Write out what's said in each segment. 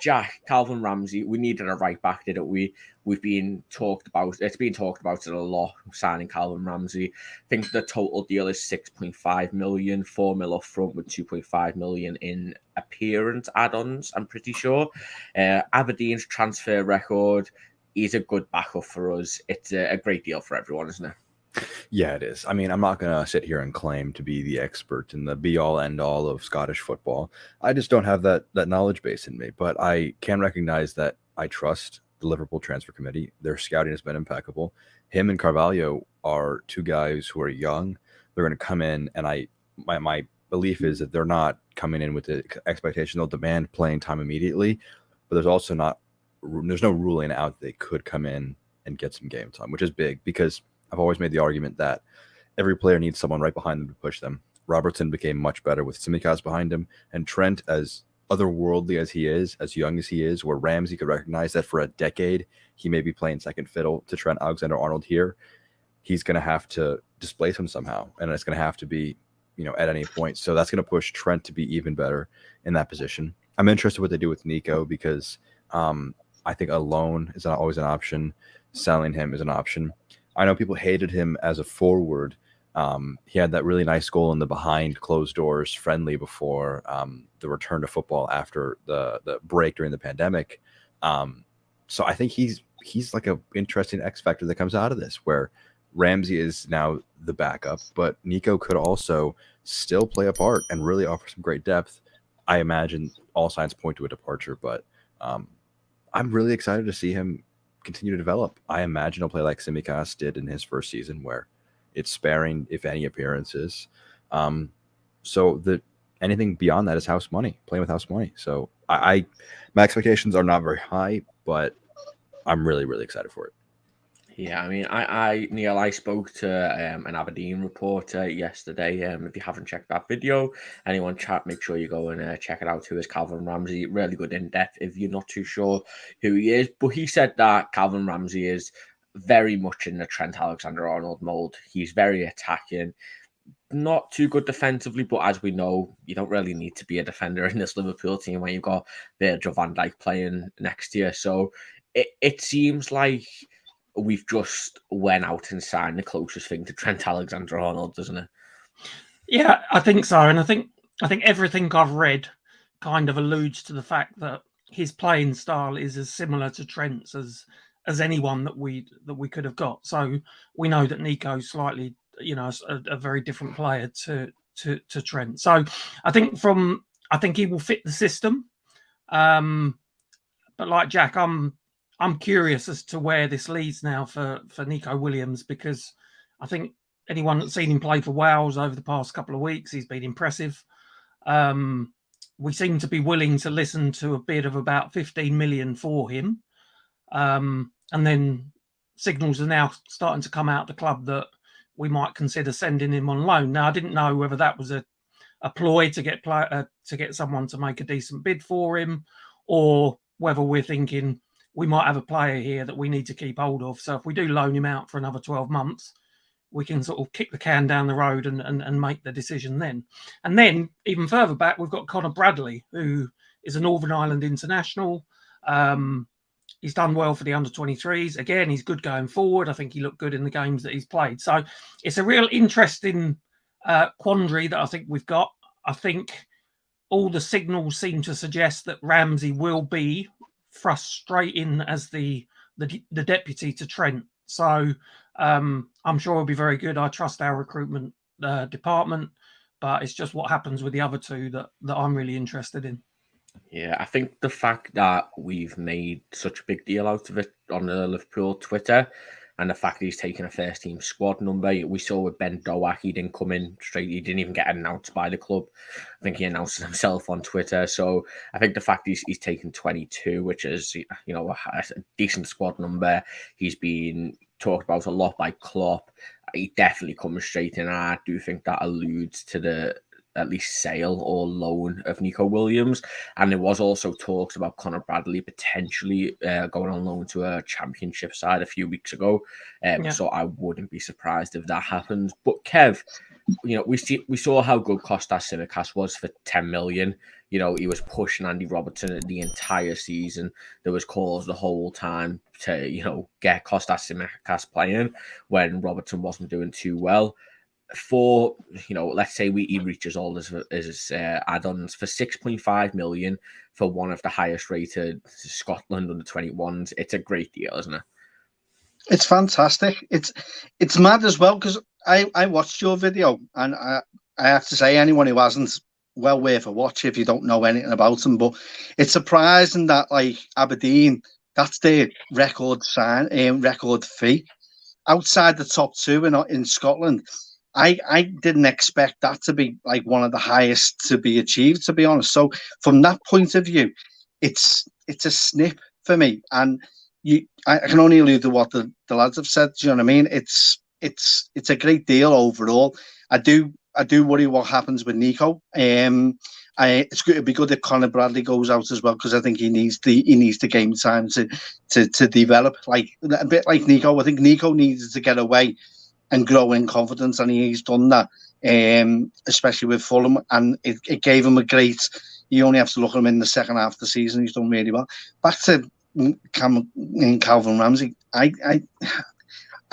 Jack, Calvin Ramsay, we needed a right back, didn't we? It's been talked about it a lot, signing Calvin Ramsay. I think the total deal is 6.5 million, 4 mil up front with 2.5 million in appearance add-ons, I'm pretty sure. Aberdeen's transfer record is a good backup for us. It's a great deal for everyone, isn't it? Yeah, it is. I mean, I'm not going to sit here and claim to be the expert and the be-all, end-all of Scottish football. I just don't have that knowledge base in me. But I can recognize that I trust the Liverpool Transfer Committee. Their scouting has been impeccable. Him and Carvalho are two guys who are young. They're going to come in, and my belief is that they're not coming in with the expectation they'll demand playing time immediately. But there's no ruling out they could come in and get some game time, which is big because I've always made the argument that every player needs someone right behind them to push them. Robertson became much better with Tsimikas behind him, and Trent, as otherworldly as he is, as young as he is, where Ramsay could recognize that for a decade he may be playing second fiddle to Trent Alexander-Arnold here, he's going to have to displace him somehow, and it's going to have to be, at any point. So that's going to push Trent to be even better in that position. I'm interested what they do with Nico because I think a loan is not always an option. Selling him is an option. I know people hated him as a forward. He had that really nice goal in the behind closed doors friendly before the return to football after the break during the pandemic. So I think he's like an interesting X factor that comes out of this, where Ramsay is now the backup, but Nico could also still play a part and really offer some great depth. I imagine all signs point to a departure, but I'm really excited to see him continue to develop. I imagine he'll play like Tsimikas did in his first season, where it's sparing, if any, appearances. So anything beyond that is house money, playing with house money. So my expectations are not very high, but I'm really, really excited for it. Yeah, I mean, Neil, I spoke to an Aberdeen reporter yesterday. If you haven't checked that video, anyone chat, make sure you go and check it out. Who is Calvin Ramsay? Really good in depth if you're not too sure who he is. But he said that Calvin Ramsay is very much in the Trent Alexander-Arnold mold. He's very attacking, not too good defensively, but as we know, you don't really need to be a defender in this Liverpool team when you've got Virgil van Dijk playing next year. So it seems like we've just went out and signed the closest thing to Trent Alexander-Arnold, doesn't it? Yeah, I think so. And I think everything I've read kind of alludes to the fact that his playing style is as similar to Trent's as anyone that we could have got. So we know that Nico's slightly, a very different player to Trent. So I think he will fit the system. But like Jack, I'm curious as to where this leads now for Nico Williams, because I think anyone that's seen him play for Wales over the past couple of weeks, he's been impressive. We seem to be willing to listen to a bid of about 15 million for him. And then signals are now starting to come out the club that we might consider sending him on loan. Now, I didn't know whether that was a ploy to get someone to make a decent bid for him, or whether we're thinking we might have a player here that we need to keep hold of. So if we do loan him out for another 12 months, we can sort of kick the can down the road and make the decision then. And then even further back, we've got Connor Bradley, who is a Northern Ireland international. He's done well for the under-23s. Again, he's good going forward. I think he looked good in the games that he's played. So it's a real interesting quandary that I think we've got. I think all the signals seem to suggest that Ramsay will be frustrating as the deputy to Trent. So I'm sure he'll be very good. I trust our recruitment department, but it's just what happens with the other two that I'm really interested in. Yeah, I think the fact that we've made such a big deal out of it on the Liverpool Twitter, and the fact that he's taken a first team squad number. We saw with Ben Doak, he didn't come in straight. He didn't even get announced by the club. I think he announced it himself on Twitter. So I think the fact he's taken 22, which is, a decent squad number. He's been talked about a lot by Klopp. He definitely comes straight in. And I do think that alludes to the at least sale or loan of Nico Williams. And there was also talks about Connor Bradley potentially going on loan to a championship side a few weeks ago. So I wouldn't be surprised if that happens. But Kev, we saw how good Kostas Tsimikas was for 10 million. He was pushing Andy Robertson the entire season. There was calls the whole time to, get Kostas Tsimikas playing when Robertson wasn't doing too well. For, let's say he reaches all his add-ons for 6.5 million for one of the highest rated Scotland under 21s. It's a great deal, isn't it? It's fantastic. It's mad as well, because I watched your video, and I have to say, anyone who hasn't, well worth a watch if you don't know anything about them. But it's surprising that, like, Aberdeen, that's their record fee outside the top two in Scotland. I didn't expect that to be like one of the highest to be achieved, to be honest. So from that point of view, it's a snip for me. And I can only allude to what the lads have said. Do you know what I mean? It's a great deal overall. I do worry what happens with Nico. It'd be good if Conor Bradley goes out as well, because I think he needs the game time to develop. Like a bit like Nico. I think Nico needs to get away and grow in confidence, and he's done that, especially with Fulham, and it gave him a great. You only have to look at him in the second half of the season; he's done really well. Back to Calvin Ramsay, I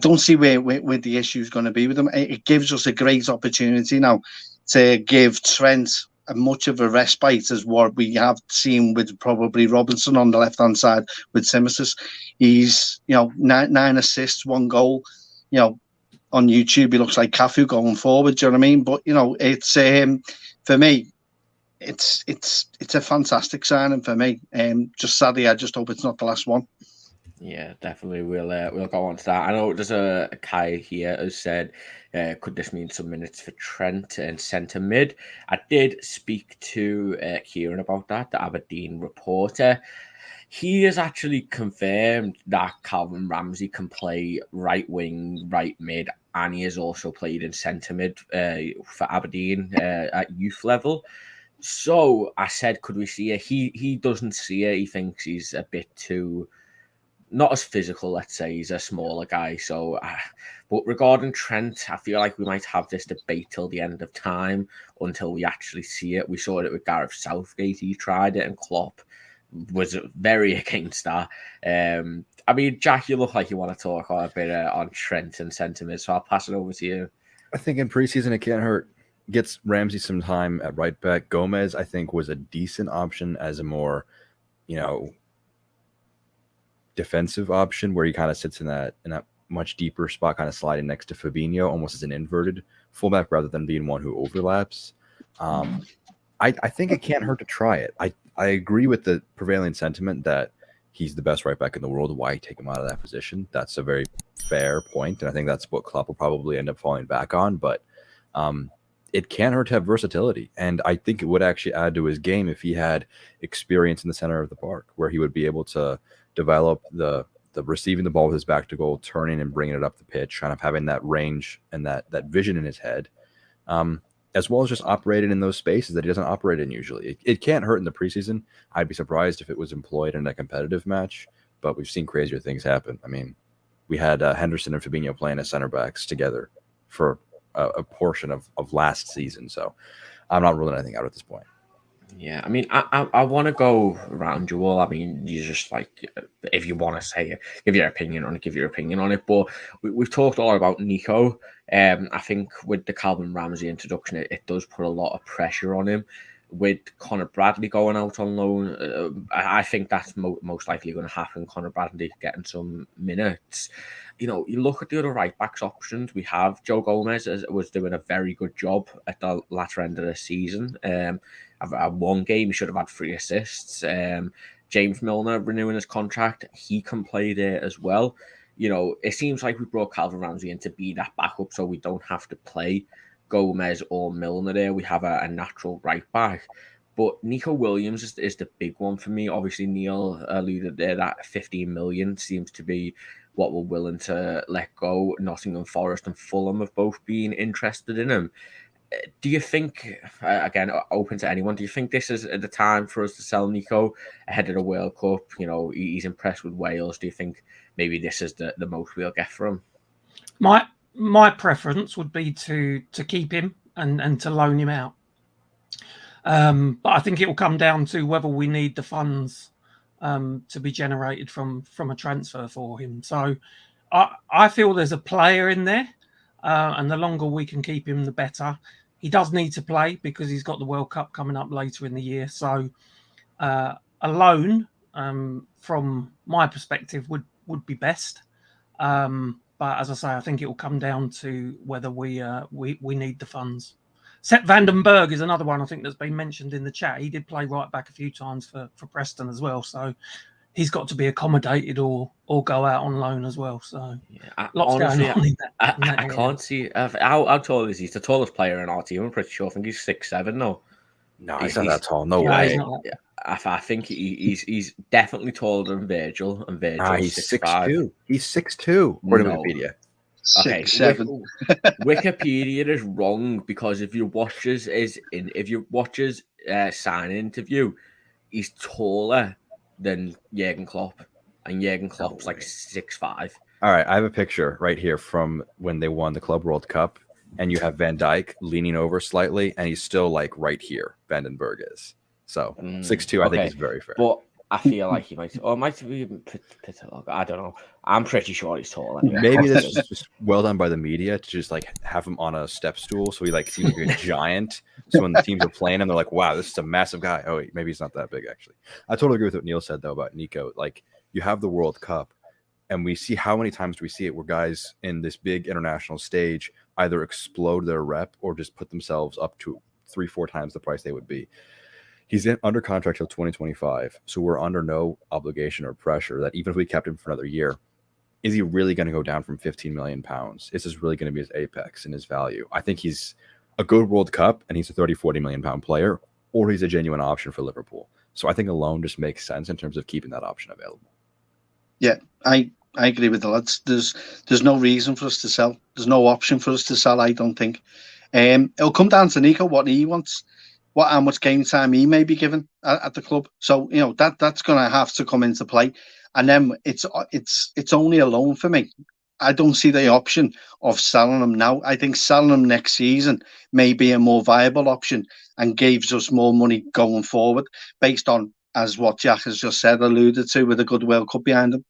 don't see where the issue is going to be with him. It gives us a great opportunity now to give Trent as much of a respite as what we have seen with probably Robinson on the left hand side with Tsimikas. He's 9 assists, 1 goal. On YouTube, he looks like Cafu going forward. Do you know what I mean? But it's for me, it's a fantastic signing for me. Just sadly, I just hope it's not the last one. Yeah, definitely. We'll go on to that. I know there's a Kai here who said, could this mean some minutes for Trent and centre mid? I did speak to Kieran about that, the Aberdeen reporter. He has actually confirmed that Calvin Ramsay can play right wing, right mid, and he has also played in centre mid for Aberdeen at youth level. So I said, could we see it? He doesn't see it. He thinks he's a bit too, not as physical, let's say. He's a smaller guy. So, but regarding Trent, I feel like we might have this debate till the end of time until we actually see it. We saw it with Gareth Southgate. He tried it, and Klopp was very against that. I mean, Jack, you look like you want to talk a bit on Trent and sentiment, so I'll pass it over to you. I think in preseason it can't hurt. Gets Ramsey some time at right back. Gomez, I think, was a decent option as a more, defensive option where he kind of sits in that much deeper spot, kind of sliding next to Fabinho, almost as an inverted fullback rather than being one who overlaps. I think it can't hurt to try it. I agree with the prevailing sentiment that he's the best right back in the world. Why take him out of that position? That's a very fair point, and I think that's what Klopp will probably end up falling back on. But it can't hurt to have versatility, and I think it would actually add to his game if he had experience in the center of the park, where he would be able to develop the receiving the ball with his back to goal, turning and bringing it up the pitch, kind of having that range and that vision in his head. As well as just operating in those spaces that he doesn't operate in usually. It can't hurt in the preseason. I'd be surprised if it was employed in a competitive match, but we've seen crazier things happen. I mean, we had Henderson and Fabinho playing as center backs together for a portion of last season, so I'm not ruling anything out at this point. Yeah, I mean, I want to go around you all. I mean, you just like, if you want to say it, give your opinion on it. But we've talked a lot about Nico. I think with the Calvin Ramsay introduction, it does put a lot of pressure on him. With Conor Bradley going out on loan, I think that's most likely going to happen. Conor Bradley getting some minutes. You look at the other right backs options. We have Joe Gomez was doing a very good job at the latter end of the season. At one game, he should have had 3 assists. James Milner renewing his contract, he can play there as well. It seems like we brought Calvin Ramsay in to be that backup, so we don't have to play Gomez or Milner there. We have a natural right back. But Nico Williams is the big one for me. Obviously, Neil alluded there that 15 million seems to be what we're willing to let go. Nottingham Forest and Fulham have both been interested in him. Do you think, again, open to anyone, do you think this is the time for us to sell Nico ahead of the World Cup? He's impressed with Wales. Do you think maybe this is the most we'll get from him? my preference would be to keep him and to loan him out. But I think it will come down to whether we need the funds to be generated from a transfer for him. So I feel there's a player in there, and the longer we can keep him, the better. He does need to play because he's got the World Cup coming up later in the year. So a loan, from my perspective, would be best. But as I say, I think it will come down to whether we need the funds. Sepp van den Berg is another one I think that's been mentioned in the chat. He did play right back a few times for Preston as well. So he's got to be accommodated or go out on loan as well. So yeah, lots honestly, going on in that. I can't see how tall is he? He's the tallest player in our team. I'm pretty sure. I think he's 6'7" now. No, he's not that tall. No Yeah, way. he's not that. I think he's definitely taller than Virgil, and Virgil's He's 6'5". 6'2". He's 6'2", according to No. Wikipedia. Okay, 6'7". Wikipedia is wrong because if you watch his sign interview, he's taller than Jurgen Klopp, and Jurgen Klopp's like 6'5". All right, I have a picture right here from when they won the Club World Cup, and you have Van Dijk leaning over slightly, and he's still like right here. Van den Berg is. So 6'2", I think is very fair. But I feel like he might be Pitalock. I don't know. I'm pretty sure he's tall. Anyway. Maybe this is just well done by the media to just like have him on a step stool so he like seems like a giant. So when the teams are playing him, they're like, "Wow, this is a massive guy." Oh, wait, maybe he's not that big actually. I totally agree with what Neil said though about Nico. Like you have the World Cup, and we see how many times do we see it where guys in this big international stage either explode their rep or just put themselves up to 3-4 times the price they would be. He's under contract till 2025, so we're under no obligation or pressure that even if we kept him for another year, is he really going to go down from 15 million pounds? Is this really going to be his apex and his value? I think he's a good World Cup and he's a 30-40 million pound player, or he's a genuine option for Liverpool. So I think a loan just makes sense in terms of keeping that option available. Yeah, I agree with the lads. There's no reason for us to sell. There's no option for us to sell, I don't think. It'll come down to Nico, what he wants, how much game time he may be given at the club. So that's going to have to come into play, and then it's only a loan for me. I don't see the option of selling him now. I think selling him next season may be a more viable option and gives us more money going forward, based on, as what Jack has just said, alluded to, with a good World Cup behind him.